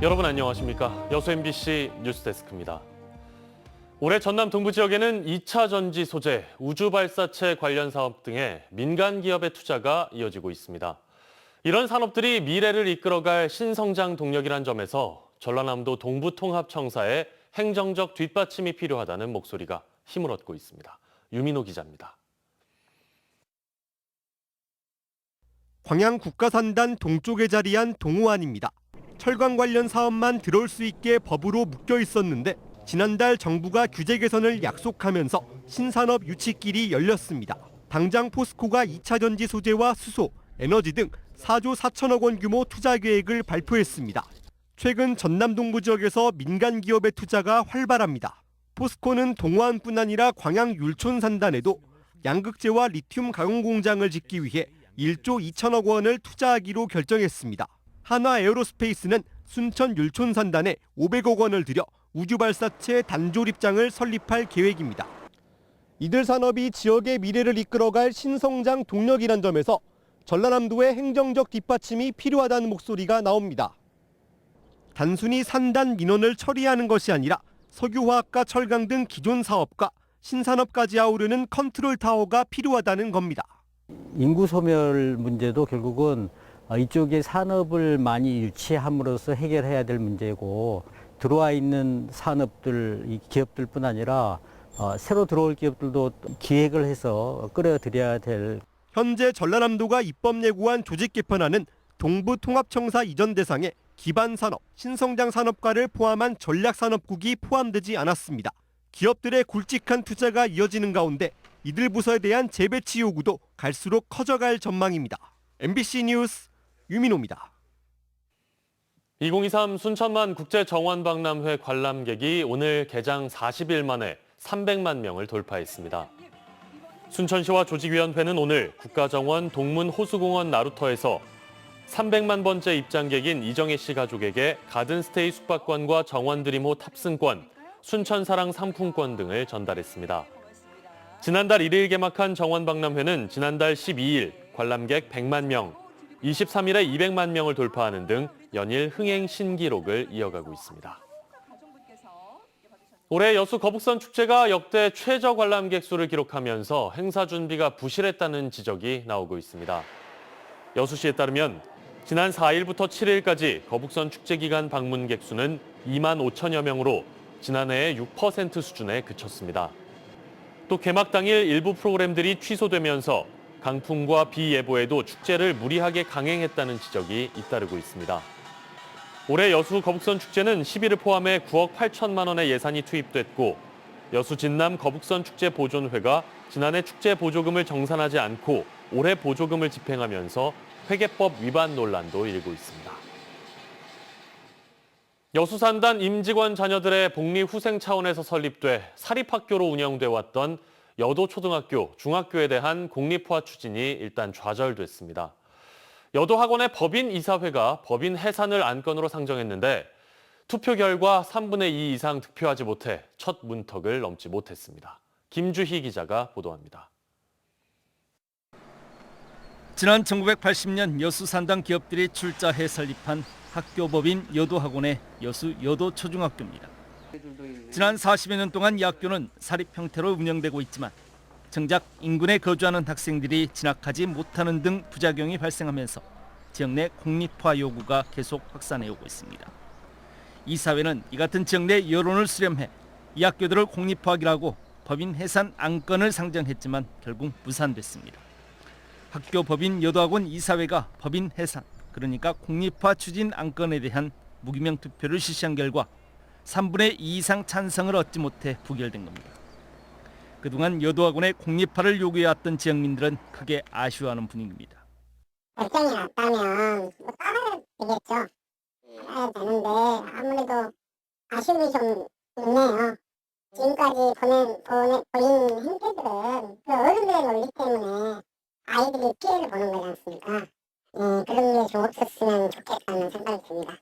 여러분 안녕하십니까? 여수 MBC 뉴스데스크입니다. 올해 전남 동부 지역에는 2차 전지 소재, 우주 발사체 관련 사업 등의 민간 기업의 투자가 이어지고 있습니다. 이런 산업들이 미래를 이끌어갈 신성장 동력이란 점에서 전라남도 동부통합청사의 행정적 뒷받침이 필요하다는 목소리가 힘을 얻고 있습니다. 유민호 기자입니다. 광양 국가산단 동쪽에 자리한 동호안입니다. 철강 관련 사업만 들어올 수 있게 법으로 묶여 있었는데 지난달 정부가 규제 개선을 약속하면서 신산업 유치길이 열렸습니다. 당장 포스코가 2차 전지 소재와 수소, 에너지 등 4조 4천억 원 규모 투자 계획을 발표했습니다. 최근 전남 동부 지역에서 민간 기업의 투자가 활발합니다. 포스코는 동호안뿐 아니라 광양 율촌 산단에도 양극재와 리튬 가공 공장을 짓기 위해 1조 2천억 원을 투자하기로 결정했습니다. 한화 에어로스페이스는 순천 율촌 산단에 500억 원을 들여 우주 발사체 단조립장을 설립할 계획입니다. 이들 산업이 지역의 미래를 이끌어갈 신성장 동력이란 점에서 전라남도의 행정적 뒷받침이 필요하다는 목소리가 나옵니다. 단순히 산단 민원을 처리하는 것이 아니라 석유화학과 철강 등 기존 사업과 신산업까지 아우르는 컨트롤 타워가 필요하다는 겁니다. 인구 소멸 문제도 결국은 이쪽에 산업을 많이 유치함으로써 해결해야 될 문제고, 들어와 있는 산업들, 기업들뿐 아니라 새로 들어올 기업들도 기획을 해서 끌어들여야 될. 현재 전라남도가 입법 예고한 조직 개편안은 동부통합청사 이전 대상에 기반산업, 신성장 산업과를 포함한 전략산업국이 포함되지 않았습니다. 기업들의 굵직한 투자가 이어지는 가운데 이들 부서에 대한 재배치 요구도 갈수록 커져갈 전망입니다. MBC 뉴스 유민호입니다. 2023 순천만 국제정원박람회 관람객이 오늘 개장 40일 만에 300만 명을 돌파했습니다. 순천시와 조직위원회는 오늘 국가정원 동문호수공원 나루터에서 300만 번째 입장객인 이정혜 씨 가족에게 가든스테이 숙박권과 정원드림호 탑승권, 순천사랑 상품권 등을 전달했습니다. 지난달 1일 개막한 정원박람회는 지난달 12일 관람객 100만 명, 23일에 200만 명을 돌파하는 등 연일 흥행 신기록을 이어가고 있습니다. 올해 여수 거북선 축제가 역대 최저 관람객 수를 기록하면서 행사 준비가 부실했다는 지적이 나오고 있습니다. 여수시에 따르면 지난 4일부터 7일까지 거북선 축제 기간 방문객 수는 2만 5천여 명으로 지난해의 6% 수준에 그쳤습니다. 또 개막 당일 일부 프로그램들이 취소되면서 강풍과 비 예보에도 축제를 무리하게 강행했다는 지적이 잇따르고 있습니다. 올해 여수 거북선 축제는 10일을 포함해 9억 8천만 원의 예산이 투입됐고, 여수 진남 거북선 축제 보존회가 지난해 축제 보조금을 정산하지 않고 올해 보조금을 집행하면서 회계법 위반 논란도 일고 있습니다. 여수산단 임직원 자녀들의 복리 후생 차원에서 설립돼 사립학교로 운영돼 왔던 여도초등학교, 중학교에 대한 공립화 추진이 일단 좌절됐습니다. 여도학원의 법인 이사회가 법인 해산을 안건으로 상정했는데 투표 결과 3분의 2 이상 득표하지 못해 첫 문턱을 넘지 못했습니다. 김주희 기자가 보도합니다. 지난 1980년 여수 산단 기업들이 출자해 설립한 학교법인 여도학원의 여수 여도초중학교입니다. 지난 40여 년 동안 이 학교는 사립 형태로 운영되고 있지만 정작 인근에 거주하는 학생들이 진학하지 못하는 등 부작용이 발생하면서 지역 내 공립화 요구가 계속 확산해 오고 있습니다. 이사회는 이 같은 지역 내 여론을 수렴해 이 학교들을 공립화하기로 법인 해산 안건을 상정했지만 결국 무산됐습니다. 학교 법인 여도학원 이사회가 법인 해산, 그러니까 공립화 추진 안건에 대한 무기명 투표를 실시한 결과 3분의 2 이상 찬성을 얻지 못해 부결된 겁니다. 그동안 여도학원의 공립화를 요구해왔던 지역민들은 크게 아쉬워하는 분위기입니다. 결정이 났다면 따라야 되겠죠. 따라야 되는데 아무래도 아쉬움이 좀 있네요. 지금까지 보인 행태들은 그 어른들의 논리 때문에 아이들이 피해를 보는 거지 않습니까? 그런 게 좀 없었으면 좋겠다는 생각이 듭니다.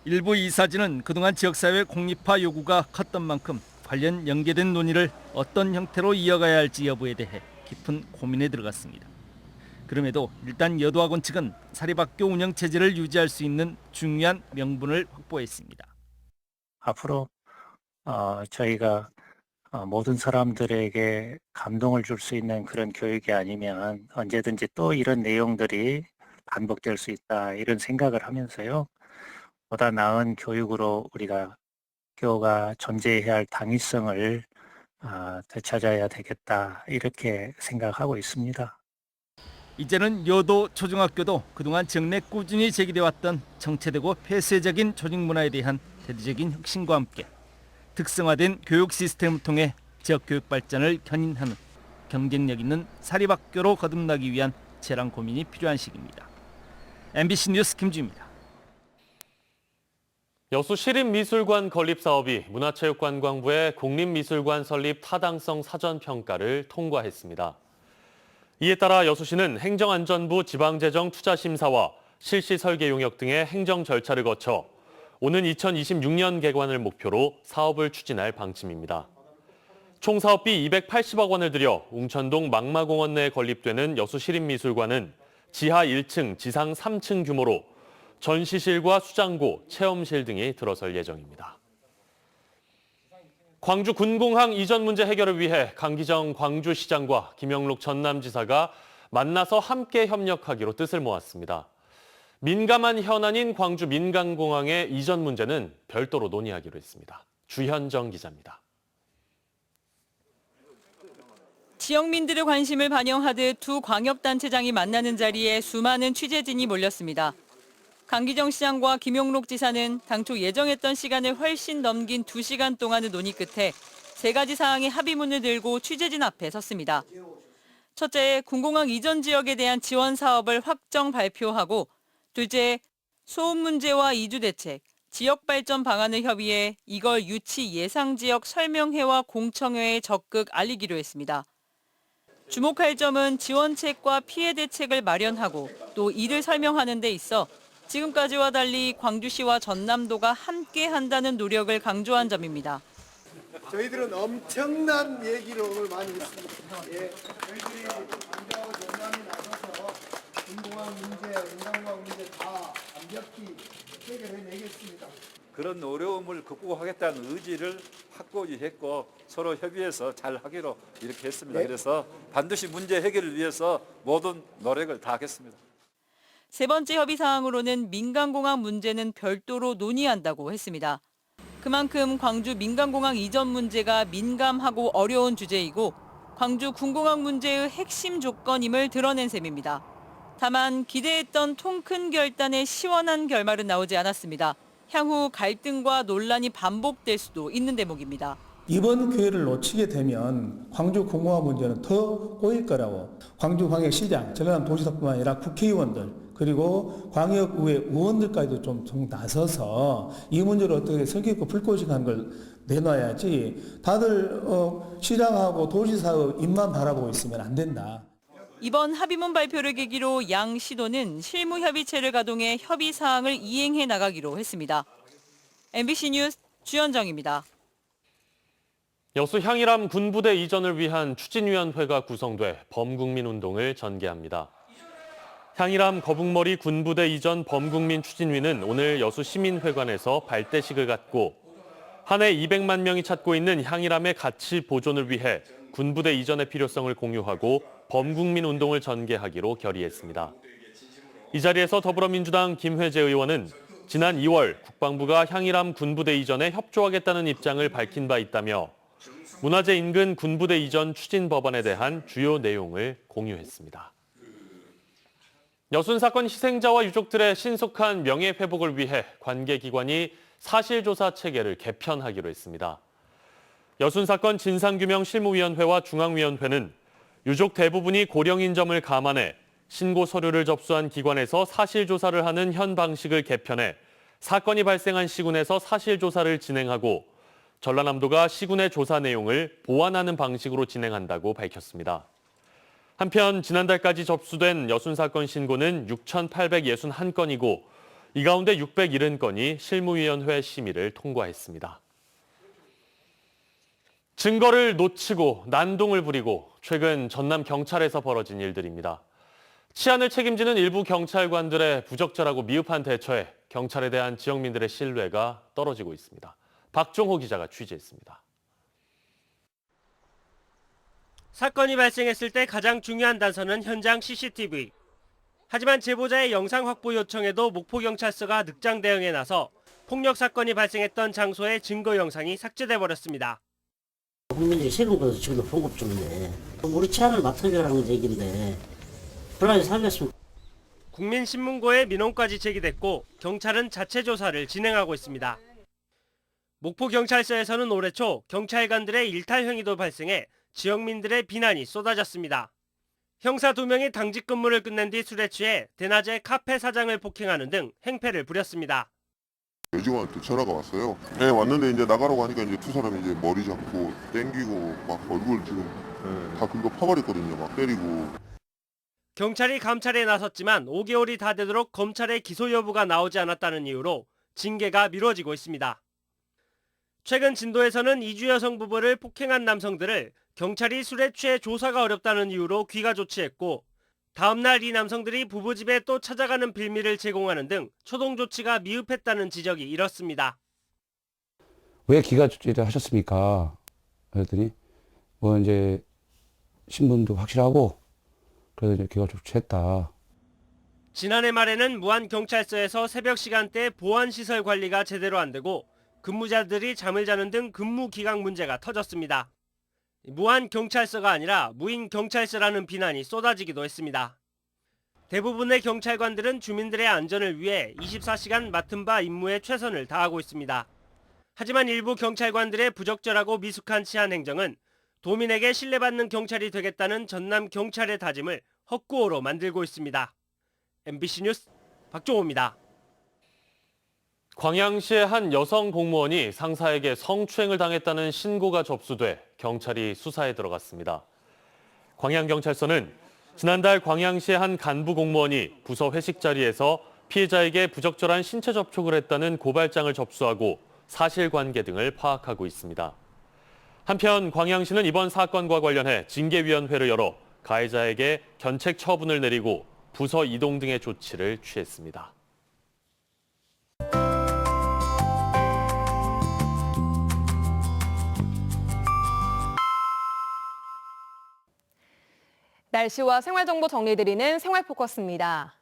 일부 이사진은 그동안 지역사회 공립화 요구가 컸던 만큼 관련 연계된 논의를 어떤 형태로 이어가야 할지 여부에 대해 깊은 고민에 들어갔습니다. 그럼에도 일단 여도학원 측은 사립학교 운영 체제를 유지할 수 있는 중요한 명분을 확보했습니다. 앞으로 저희가 모든 사람들에게 감동을 줄 수 있는 그런 교육이 아니면 언제든지 또 이런 내용들이 반복될 수 있다, 이런 생각을 하면서요. 보다 나은 교육으로 우리가 학교가 존재해야 할 당위성을 되찾아야 되겠다, 이렇게 생각하고 있습니다. 이제는 여도 초중학교도 그동안 정내 꾸준히 제기돼 왔던 정체되고 폐쇄적인 조직 문화에 대한 대대적인 혁신과 함께 특성화된 교육 시스템을 통해 지역 교육 발전을 견인하는 경쟁력 있는 사립학교로 거듭나기 위한 재랑 고민이 필요한 시기입니다. MBC 뉴스 김주입니다. 여수 시립미술관 건립 사업이 문화체육관광부의 국립미술관 설립 타당성 사전평가를 통과했습니다. 이에 따라 여수시는 행정안전부 지방재정투자심사와 실시 설계 용역 등의 행정 절차를 거쳐 오는 2026년 개관을 목표로 사업을 추진할 방침입니다. 총 사업비 280억 원을 들여 웅천동 망마공원 내에 건립되는 여수시립미술관은 지하 1층, 지상 3층 규모로 전시실과 수장고, 체험실 등이 들어설 예정입니다. 광주 군공항 이전 문제 해결을 위해 강기정 광주시장과 김영록 전남지사가 만나서 함께 협력하기로 뜻을 모았습니다. 민감한 현안인 광주 민간공항의 이전 문제는 별도로 논의하기로 했습니다. 주현정 기자입니다. 지역민들의 관심을 반영하듯 두 광역단체장이 만나는 자리에 수많은 취재진이 몰렸습니다. 강기정 시장과 김용록 지사는 당초 예정했던 시간을 훨씬 넘긴 2시간 동안의 논의 끝에 3가지 사항의 합의문을 들고 취재진 앞에 섰습니다. 첫째, 군공항 이전 지역에 대한 지원 사업을 확정 발표하고, 둘째, 소음 문제와 이주 대책, 지역 발전 방안을 협의해 이걸 유치 예상 지역 설명회와 공청회에 적극 알리기로 했습니다. 주목할 점은 지원책과 피해 대책을 마련하고 또 이를 설명하는 데 있어 지금까지와 달리 광주시와 전남도가 함께 한다는 노력을 강조한 점입니다. 저희들은 엄청난 얘기를 오늘 많이 했습니다. 저희들이 광주하고 전남이 나서서 군공항 문제, 은강공항 문제 다 완벽히 해결해내겠습니다. 그런 어려움을 극복하겠다는 의지를 확고히 했고 서로 협의해서 잘 하기로 이렇게 했습니다. 그래서 반드시 문제 해결을 위해서 모든 노력을 다하겠습니다. 세 번째 협의 사항으로는 민간공항 문제는 별도로 논의한다고 했습니다. 그만큼 광주 민간공항 이전 문제가 민감하고 어려운 주제이고 광주 군공항 문제의 핵심 조건임을 드러낸 셈입니다. 다만 기대했던 통 큰 결단의 시원한 결말은 나오지 않았습니다. 향후 갈등과 논란이 반복될 수도 있는 대목입니다. 이번 기회를 놓치게 되면 광주 군공항 문제는 더 꼬일 거라고 광주광역시장, 전남도지사뿐만 아니라 국회의원들 그리고 광역의회 의원들까지도 좀 나서서 이 문제를 어떻게 성격 있고 불꽃이한 걸 내놔야지 다들 시장하고 도지사의 입만 바라보고 있으면 안 된다. 이번 합의문 발표를 계기로 양 시도는 실무 협의체를 가동해 협의 사항을 이행해 나가기로 했습니다. MBC 뉴스 주현정입니다. 여수 향일암 군부대 이전을 위한 추진위원회가 구성돼 범국민운동을 전개합니다. 향일암 거북머리 군부대 이전 범국민 추진위는 오늘 여수 시민회관에서 발대식을 갖고 한 해 200만 명이 찾고 있는 향일암의 가치 보존을 위해 군부대 이전의 필요성을 공유하고 범국민 운동을 전개하기로 결의했습니다. 이 자리에서 더불어민주당 김회재 의원은 지난 2월 국방부가 향일암 군부대 이전에 협조하겠다는 입장을 밝힌 바 있다며 문화재 인근 군부대 이전 추진 법안에 대한 주요 내용을 공유했습니다. 여순 사건 희생자와 유족들의 신속한 명예회복을 위해 관계기관이 사실조사 체계를 개편하기로 했습니다. 여순 사건 진상규명실무위원회와 중앙위원회는 유족 대부분이 고령인 점을 감안해 신고 서류를 접수한 기관에서 사실조사를 하는 현 방식을 개편해 사건이 발생한 시군에서 사실조사를 진행하고 전라남도가 시군의 조사 내용을 보완하는 방식으로 진행한다고 밝혔습니다. 한편 지난달까지 접수된 여순 사건 신고는 6,861건이고 이 가운데 670건이 실무위원회 심의를 통과했습니다. 증거를 놓치고 난동을 부리고 최근 전남 경찰에서 벌어진 일들입니다. 치안을 책임지는 일부 경찰관들의 부적절하고 미흡한 대처에 경찰에 대한 지역민들의 신뢰가 떨어지고 있습니다. 박종호 기자가 취재했습니다. 사건이 발생했을 때 가장 중요한 단서는 현장 CCTV. 하지만 제보자의 영상 확보 요청에도 목포경찰서가 늑장 대응에 나서 폭력 사건이 발생했던 장소의 증거 영상이 삭제돼 버렸습니다. 국민들이 세금 거둬서 지금도 봉급 주는데 우리 치안을 맡아주라는 얘기인데 불안해 살렸습니다. 국민신문고에 민원까지 제기됐고 경찰은 자체 조사를 진행하고 있습니다. 목포경찰서에서는 올해 초 경찰관들의 일탈 행위도 발생해 지역민들의 비난이 쏟아졌습니다. 형사 2명이 당직 근무를 끝낸 뒤 술에 취해 대낮에 카페 사장을 폭행하는 등 행패를 부렸습니다. 여직원한테 전화가 왔어요. 네, 왔는데 이제 나가라고 하니까 이제 두 사람이 이제 머리 잡고 땡기고 막 얼굴 지금 다 긁어 파버렸거든요. 막 때리고. 경찰이 감찰에 나섰지만 5개월이 다 되도록 검찰의 기소 여부가 나오지 않았다는 이유로 징계가 미뤄지고 있습니다. 최근 진도에서는 이주 여성 부부를 폭행한 남성들을 경찰이 술에 취해 조사가 어렵다는 이유로 귀가 조치했고 다음날 이 남성들이 부부집에 또 찾아가는 빌미를 제공하는 등 초동 조치가 미흡했다는 지적이 일었습니다. 왜 귀가 조치를 하셨습니까? 그랬더니 뭐 이제 신분도 확실하고 그래서 이제 귀가 조치했다. 지난해 말에는 무안경찰서에서 새벽 시간대 보안시설 관리가 제대로 안 되고 근무자들이 잠을 자는 등 근무 기강 문제가 터졌습니다. 무안경찰서가 아니라 무인경찰서라는 비난이 쏟아지기도 했습니다. 대부분의 경찰관들은 주민들의 안전을 위해 24시간 맡은 바 임무에 최선을 다하고 있습니다. 하지만 일부 경찰관들의 부적절하고 미숙한 치안 행정은 도민에게 신뢰받는 경찰이 되겠다는 전남 경찰의 다짐을 헛구호로 만들고 있습니다. MBC 뉴스 박종호입니다. 광양시의 한 여성 공무원이 상사에게 성추행을 당했다는 신고가 접수돼 경찰이 수사에 들어갔습니다. 광양경찰서는 지난달 광양시의 한 간부 공무원이 부서 회식 자리에서 피해자에게 부적절한 신체 접촉을 했다는 고발장을 접수하고 사실관계 등을 파악하고 있습니다. 한편 광양시는 이번 사건과 관련해 징계위원회를 열어 가해자에게 견책 처분을 내리고 부서 이동 등의 조치를 취했습니다. 날씨와 생활정보 정리드리는 생활포커스입니다.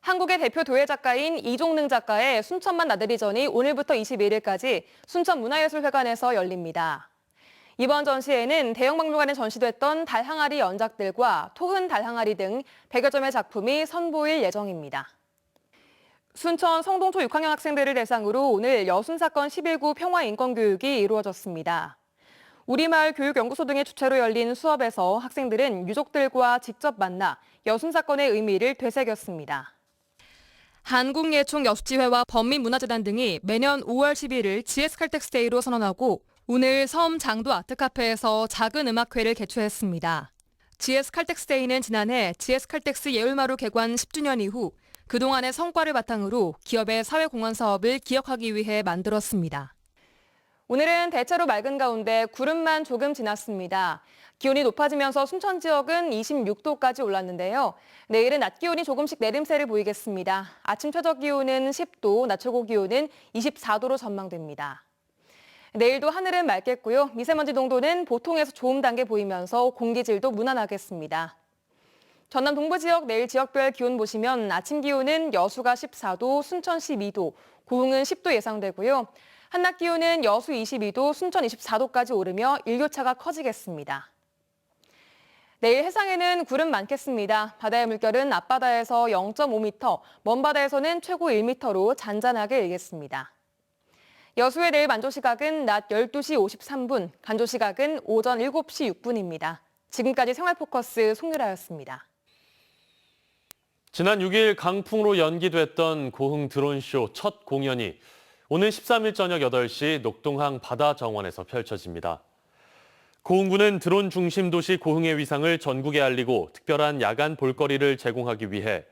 한국의 대표 도예 작가인 이종능 작가의 순천만 나들이 전이 오늘부터 21일까지 순천문화예술회관에서 열립니다. 이번 전시회는 대형박물관에 전시됐던 달항아리 연작들과 토흔 달항아리 등 100여 점의 작품이 선보일 예정입니다. 순천 성동초 6학년 학생들을 대상으로 오늘 여순사건 11구 평화인권교육이 이루어졌습니다. 우리마을 교육연구소 등의 주최로 열린 수업에서 학생들은 유족들과 직접 만나 여순사건의 의미를 되새겼습니다. 한국예총여수지회와 범민문화재단 등이 매년 5월 11일 GS칼텍스데이로 선언하고 오늘 섬 장도 아트카페에서 작은 음악회를 개최했습니다. GS칼텍스데이는 지난해 GS칼텍스 예울마루 개관 10주년 이후 그동안의 성과를 바탕으로 기업의 사회공헌 사업을 기억하기 위해 만들었습니다. 오늘은 대체로 맑은 가운데 구름만 조금 지났습니다. 기온이 높아지면서 순천 지역은 26도까지 올랐는데요. 내일은 낮 기온이 조금씩 내림세를 보이겠습니다. 아침 최저 기온은 10도, 낮 최고 기온은 24도로 전망됩니다. 내일도 하늘은 맑겠고요. 미세먼지 농도는 보통에서 좋음 단계 보이면서 공기질도 무난하겠습니다. 전남 동부 지역 내일 지역별 기온 보시면 아침 기온은 여수가 14도, 순천 12도, 고흥은 10도 예상되고요. 한낮 기온은 여수 22도, 순천 24도까지 오르며 일교차가 커지겠습니다. 내일 해상에는 구름 많겠습니다. 바다의 물결은 앞바다에서 0.5m, 먼바다에서는 최고 1m로 잔잔하게 일겠습니다. 여수의 내일 만조시각은 낮 12시 53분, 간조시각은 오전 7시 6분입니다. 지금까지 생활포커스 송유라였습니다. 지난 6일 강풍으로 연기됐던 고흥 드론쇼 첫 공연이 오늘 13일 저녁 8시 녹동항 바다정원에서 펼쳐집니다. 고흥군은 드론 중심 도시 고흥의 위상을 전국에 알리고 특별한 야간 볼거리를 제공하기 위해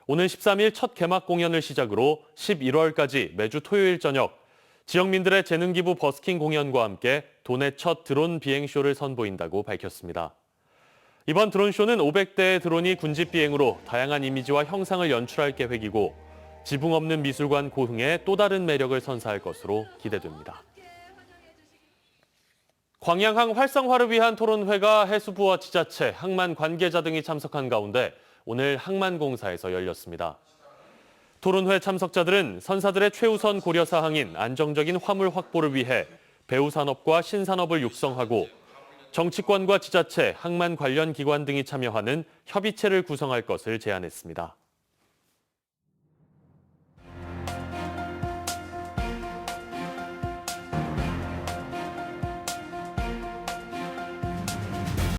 오늘 13일 첫 개막 공연을 시작으로 11월까지 매주 토요일 저녁 지역민들의 재능기부 버스킹 공연과 함께 도내 첫 드론 비행쇼를 선보인다고 밝혔습니다. 이번 드론쇼는 500대의 드론이 군집 비행으로 다양한 이미지와 형상을 연출할 계획이고 지붕 없는 미술관 고흥의 또 다른 매력을 선사할 것으로 기대됩니다. 광양항 활성화를 위한 토론회가 해수부와 지자체, 항만 관계자 등이 참석한 가운데 오늘 항만공사에서 열렸습니다. 토론회 참석자들은 선사들의 최우선 고려 사항인 안정적인 화물 확보를 위해 배후 산업과 신산업을 육성하고 정치권과 지자체, 항만 관련 기관 등이 참여하는 협의체를 구성할 것을 제안했습니다.